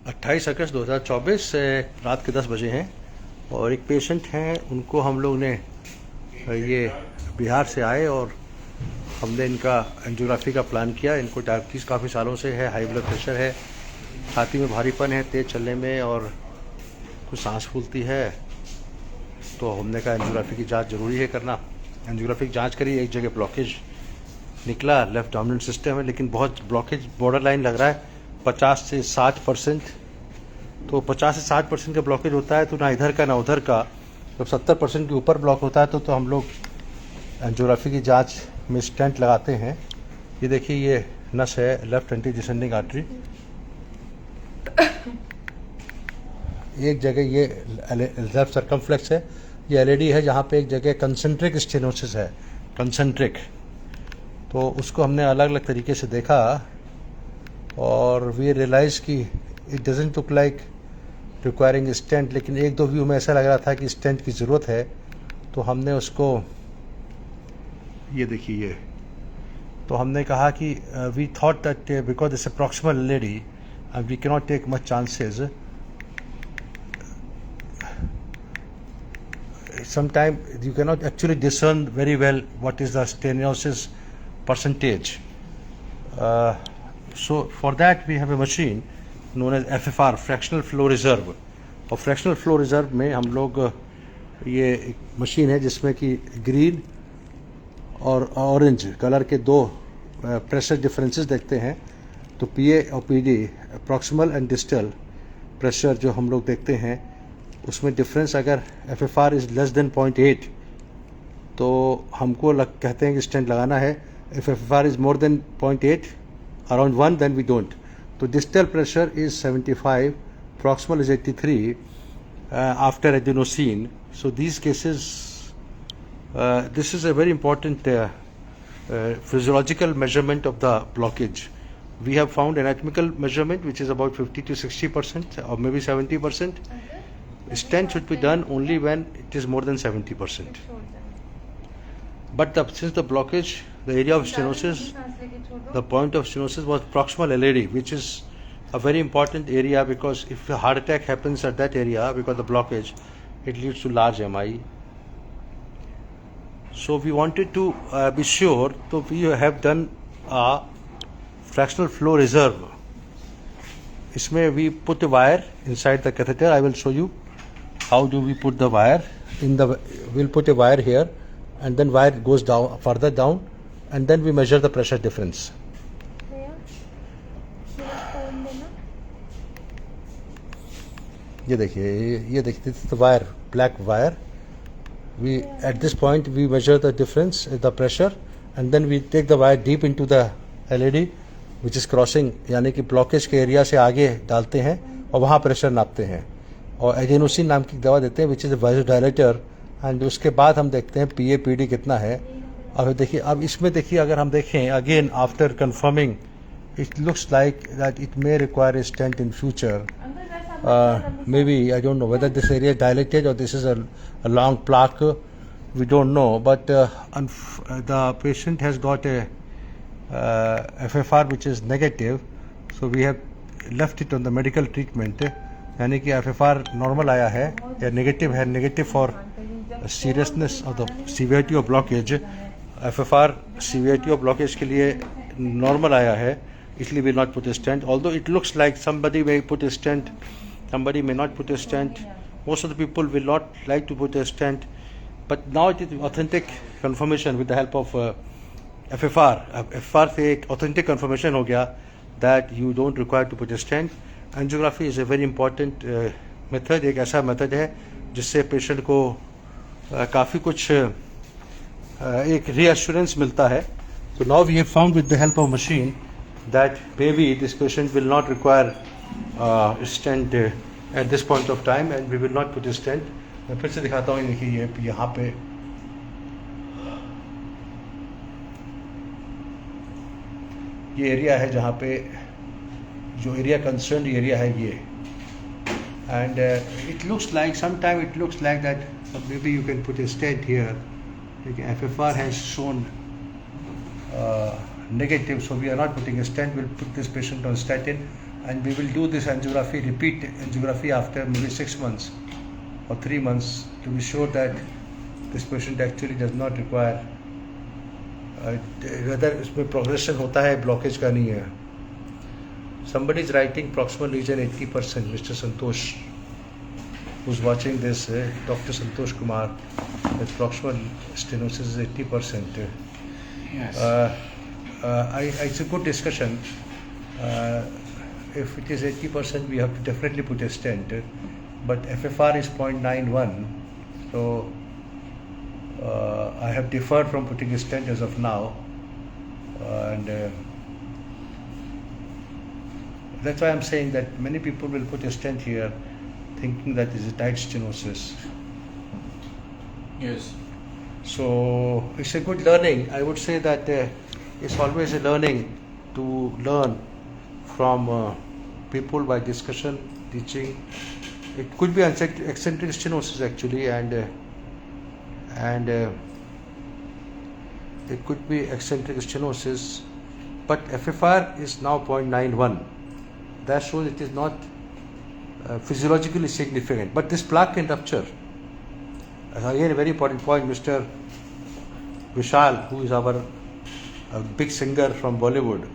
28 अगस्त 2024 से रात के 10 बजे हैं और एक पेशेंट हैं, उनको हम लोग ने ये बिहार से आए और हमने इनका एंजियोग्राफी का प्लान किया। इनको डायबिटीज़ काफ़ी सालों से है, हाई ब्लड प्रेशर है, छाती में भारीपन है तेज़ चलने में और कुछ सांस फूलती है। तो हमने कहा एंजियोग्राफी की जांच ज़रूरी है करना। एंजियोग्राफी की जांच करी, एक जगह ब्लॉकेज निकला, लेफ्ट डोमिनेंट सिस्टम है, लेकिन बहुत ब्लॉकेज बॉर्डर लाइन लग रहा है 50 से 60%। तो 50 से 60% का ब्लॉकेज होता है तो ना इधर का ना उधर का। जब 70% के ऊपर ब्लॉक होता है तो हम लोग एंजियोग्राफी की जांच में स्टेंट लगाते हैं। ये देखिए, ये नस है लेफ्ट एंटी डिसेंडिंग आर्टरी। एक जगह ये लेफ्ट सर्कमफ्लेक्स है, ये एलईडी है जहाँ पे एक जगह कंसेंट्रिक स्टेनोसिस है, कंसेंट्रिक। तो उसको हमने अलग अलग तरीके से देखा और वी रियलाइज़ कि it doesn't look like requiring stent, लेकिन एक दो व्यू में ऐसा लग रहा था कि स्टेंट की ज़रूरत है। तो हमने उसको, ये देखिए, ये तो हमने कहा कि we thought that because it's a proximal LED and we can not take much chances. Sometimes you cannot actually discern very well what is the stenosis percentage. So for that we have a machine known as FFR, fractional flow reserve. और fractional flow reserve में हम लोग, ये एक machine है जिसमें कि green और ऑरेंज कलर के दो प्रेशर डिफरेंसेस देखते हैं। तो पीए और PD, proximal and distal pressure जो हम लोग देखते हैं, उसमें डिफरेंस अगर FFR इज़ लेस देन 0.8 तो हमको कहते हैं कि स्टेंट लगाना है। If FFR is more then 0.8, around 1, then we don't. तो distal pressure is 75, proximal is 83 after adenosine. So these cases, this is a very important physiological measurement of the blockage. We have found anatomical measurement which is about 50 to 60% or maybe 70%. Stent should be done only when it is more than 70%. But since the blockage, the area of stenosis, the point of stenosis was proximal LAD, which is a very important area because if a heart attack happens at that area because of the blockage, it leads to large MI. So we wanted to be sure, so we have done a fractional flow reserve. इसमें we put a wire inside the catheter. I will show you how do we put the wire in the, we'll put a wire here and then wire goes down, further down, and then we measure the pressure difference. ये देखिए, this is the wire, black wire. We at this point we measure the difference, the pressure, and then we take the wire deep into the LED which is crossing, यानी कि blockage के area से आगे डालते हैं और वहाँ pressure नापते हैं और एडेनोसिन नाम की दवा देते हैं विच इज़ वाइजोडायलेटर। एंड उसके बाद हम देखते हैं पीए पीडी कितना है। अब देखिए, अब इसमें देखिए, अगर हम देखें again after confirming, it looks like that it may require a stent in future. Maybe I don't know whether this area is dilated or this is a long plaque. We don't know, but the patient has got a FFR which is negative, so we have left it on the medical treatment. यानी कि FFR normal आया है या negative है, negative for seriousness of the severity of blockage. FFR severity of blockage के लिए normal आया है, इसलिए we not put a stent. Although it looks like somebody may put a stent, somebody may not put a stent. Most of the people will not like to put a stent, but now it is authentic confirmation with the help of FFR. FFR से एक authentic confirmation हो गया that you don't require to put a stent. Angiography is a very important method. एक ऐसा method है जिससे patient को काफ़ी कुछ एक reassurance मिलता है. So now we have found with the help of machine that maybe this patient will not require a stent at this point of time and we will not put a stent. मैं फिर से दिखाता हूँ, देखिए ये यहाँ पे ये एरिया है जहाँ पे जो एरिया कंसर्न एरिया है ये, and it looks like sometime it looks like that maybe you can put a stent here. FFR has shown negative, so we are not putting a stent. We'll put this patient on statin and we will do this angiography, repeat angiography after maybe 6 months or 3 months to be sure that this patient actually does not require whether इसमें progression होता है, blockage का नहीं है. Somebody is writing proximal region 80%. Mr. Santosh, who's watching this, Dr. Santosh Kumar, that proximal stenosis is 80%. Yes. It's a good discussion. If it is 80%, we have to definitely put a stent. But FFR is 0.91, so I have deferred from putting a stent as of now, and that's why I'm saying that many people will put a stent here, thinking that this is tight stenosis. Yes. So it's a good learning. I would say that it's always a learning to learn from people by discussion, teaching. It could be eccentric stenosis actually, and it could be eccentric stenosis, but FFR is now 0.91. That shows it is not physiologically significant, but this plaque can rupture. Again, a very important point. Mr. Vishal, who is our big singer from Bollywood,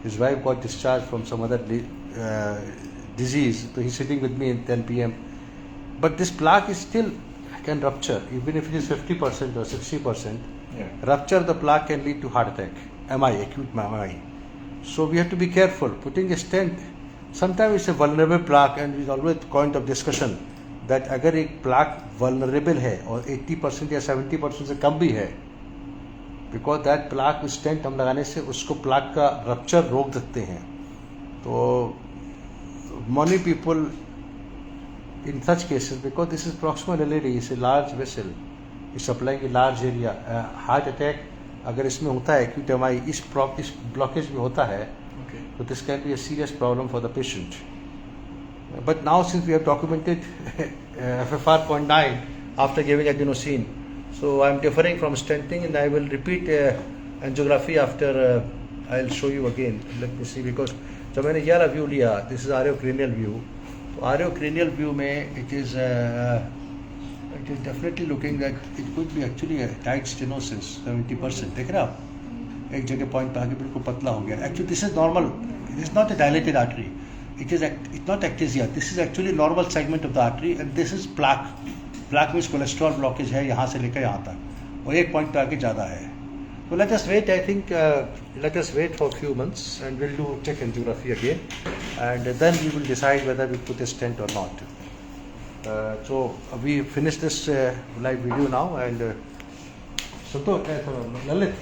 his wife got discharged from some other disease, so he's sitting with me in 10 p.m. But this plaque is still can rupture, even if it is 50% or 60%. Yeah. Rupture of the plaque can lead to heart attack, MI, acute MI. So we have to be careful. Putting a stent, sometimes it's a vulnerable plaque, and it's always point of discussion that अगर एक plaque vulnerable है और 80% या 70% से कम भी है, because that plaque stent हम लगाने से उसको plaque का rupture रोक सकते हैं. तो many people in such cases, because this is proximal LED, it's a large vessel, it's supplying a large area. Heart attack अगर इसमें होता है, acute MI इस blockage में होता है, Okay. so this can be a serious problem for the patient. But now, since we have documented FFR 0.9 after giving adenosine, so I am differing from stenting, and I will repeat angiography after. I'll show you again. Let me see, because जब मैंने ये वाला view लिया, this is areocranial view. तो areocranial view में it is definitely looking that it could be actually a tight stenosis, 70%. देख रहे हैं आप? एक जगह पॉइंट पे आके बिल्कुल पतला हो गया. Actually, this is normal. It is not a dilated artery. It's not ectasia. This is actually normal segment of the artery, and this is plaque. Plaque means cholesterol blockage है यहाँ से लेकर यहाँ तक, और एक पॉइंट पे आके ज़्यादा है. So let us wait. I think let us wait for a few months, and we'll do check angiography again, and then we will decide whether we put a stent or not. So we finish this live video now, and Lalit,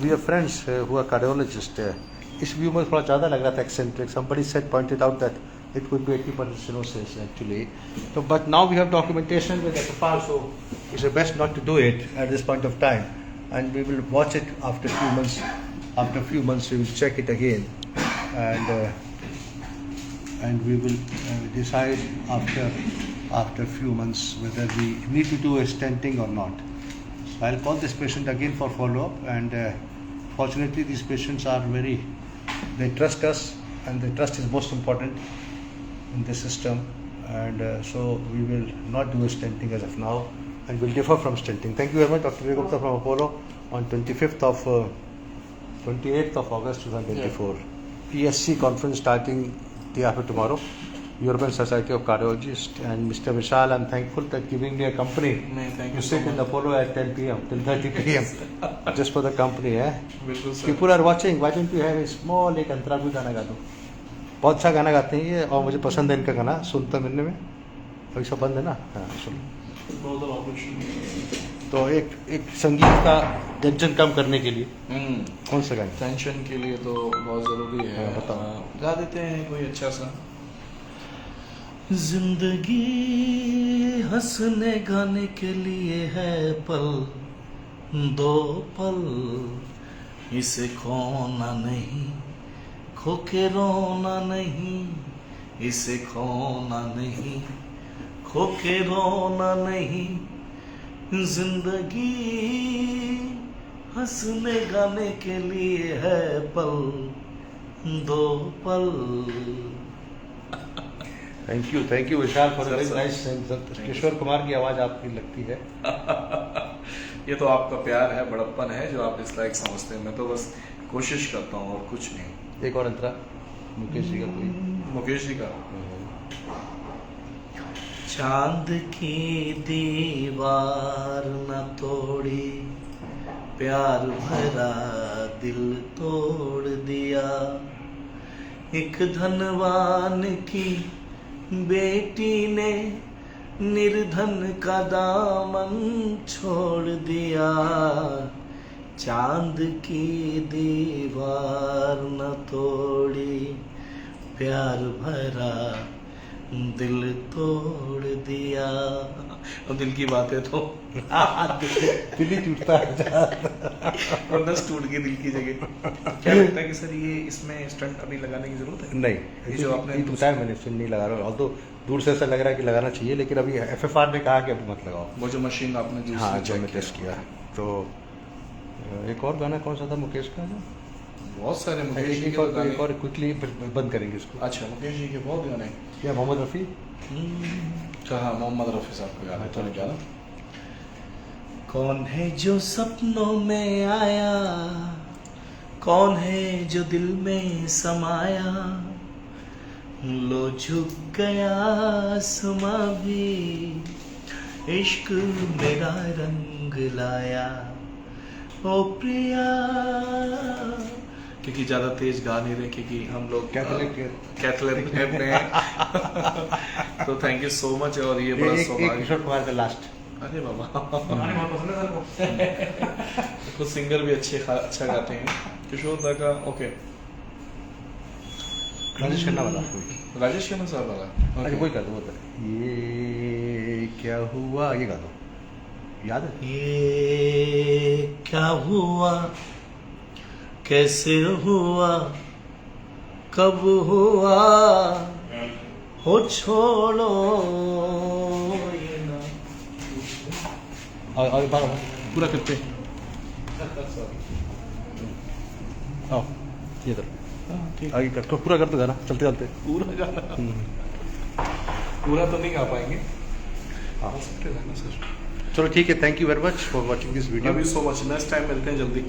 we are friends who are cardiologists. इस view में थोड़ा ज़्यादा लग रहा था eccentric. Somebody said, pointed out that it could be 80% stenosis actually. So, but now we have documentation with FFR, so it's best not to do it at this point of time, and we will watch it after a few months. After a few months, we will check it again, and we will decide after a few months whether we need to do a stenting or not. So I'll call this patient again for follow-up, and fortunately these patients are they trust us, and the trust is most important in this system, and so we will not do a stenting as of now, and will differ from stenting. Thank you very much, Dr. Vivek Gupta from Apollo, on 28th of August 2024. Yeah. ESC conference starting day after tomorrow. European Society of Cardiologists, and Mr. Vishal, I'm thankful that giving me a company. Thank you you sit so in much. Apollo at 10 p.m. till 30 p.m. just for the company. बिल्कुल sir. People are watching. Why don't you have a small एक अंतरा भी गाना गा दो? बहुत अच्छा गाना गाते हैं ये, और मुझे पसंद है इनका गाना, सुनता मिलने में. अभी सब बंद है ना? हाँ, सुनो. बहुत opportunity. तो एक संगीत का टेंशन कम करने के लिए कौन सा गाना? टेंशन के लिए तो बहुत ज़रूरी है. बताओ. गा देते हैं कोई अच्छा सा. जिंदगी हंसने गाने के लिए है पल, दो पल, इसे खोना नहीं, खो के रोना नहीं, इसे खोना नहीं, खो के रोना नहीं. जिंदगी हंसने गाने के लिए है पल, दो पल। Thank you Vishal for sir, very sir. Nice. Kishore Kumar की आवाज़ आपकी लगती है। ये तो आपका प्यार है, बड़प्पन है जो आप इस लायक समझते हैं। मैं तो बस कोशिश करता हूँ और कुछ नहीं। एक और अंतरा मुकेश जी का कोई। मुकेश जी का चांद की दीवार न तोड़ी, प्यार भरा दिल तोड़ दिया। एक धनवान की बेटी ने निर्धन का दामन छोड़ दिया। चांद की दीवार न तोड़ी, प्यार भरा दिल तोड़ दिया। और दिल की बात है तो दिल ही टूटता है। और नस टूट गई दिल की जगह। क्या लगता है कि सर ये इसमें स्टंट अभी लगाने की जरूरत है? नहीं, ये जो आपने बताया मैंने, फिर नहीं लगा रहा हूँ। तो दूर से ऐसा लग रहा है कि लगाना चाहिए, लेकिन अभी FFR ने कहा कि अभी मत लगाओ। वो जो मशीन आपने जो हाँ, जो check मैं टेस्ट किया। तो एक और गाना कौन सा था मुकेश का? जो बहुत सारे मुकेश जी के तो गाने। एक और क्विकली बंद करेंगे इसको। अच्छा, मुकेश जी के बहुत गाने। क्या मोहम्मद रफ़ी? कहा मोहम्मद रफी साहब का गाना तो नहीं गाना। कौन है जो सपनों में आया, कौन है जो दिल में समाया, लो झुक गया आसमां भी, इश्क मेरा रंग लाया। ओ प्रिया, क्योंकि ज़्यादा तेज गा नहीं रहे क्योंकि हम लोग कैथलिक हैं। तो थैंक यू सो मच। और ये बड़ा एक सौभाग्य। किशोर कुमार का लास्ट। अरे बाबा, बहुत पसंद है सर को। खुद सिंगर भी अच्छा गाते हैं किशोर दा का। ओके, राजेश खन्ना वाला कोई। राजेश खन्ना साहब वाला। अच्छा, कोई गा दो, वो तो ये क्या हुआ, ये गा दो, याद है? ये क्या हुआ, कैसे हुआ, कब हुआ, हो छोड़ो ये ना। और बार पूरा करते आओ, ये इधर ठीक, आगे कर, तो पूरा कर दो गाना चलते चलते। पूरा गाना पूरा तो नहीं गा पाएंगे। हाँ, हो सकते हैं ना सर। चलो ठीक है। Thank you very much for watching this video. Love you so much. Next time मिलते हैं जल्दी।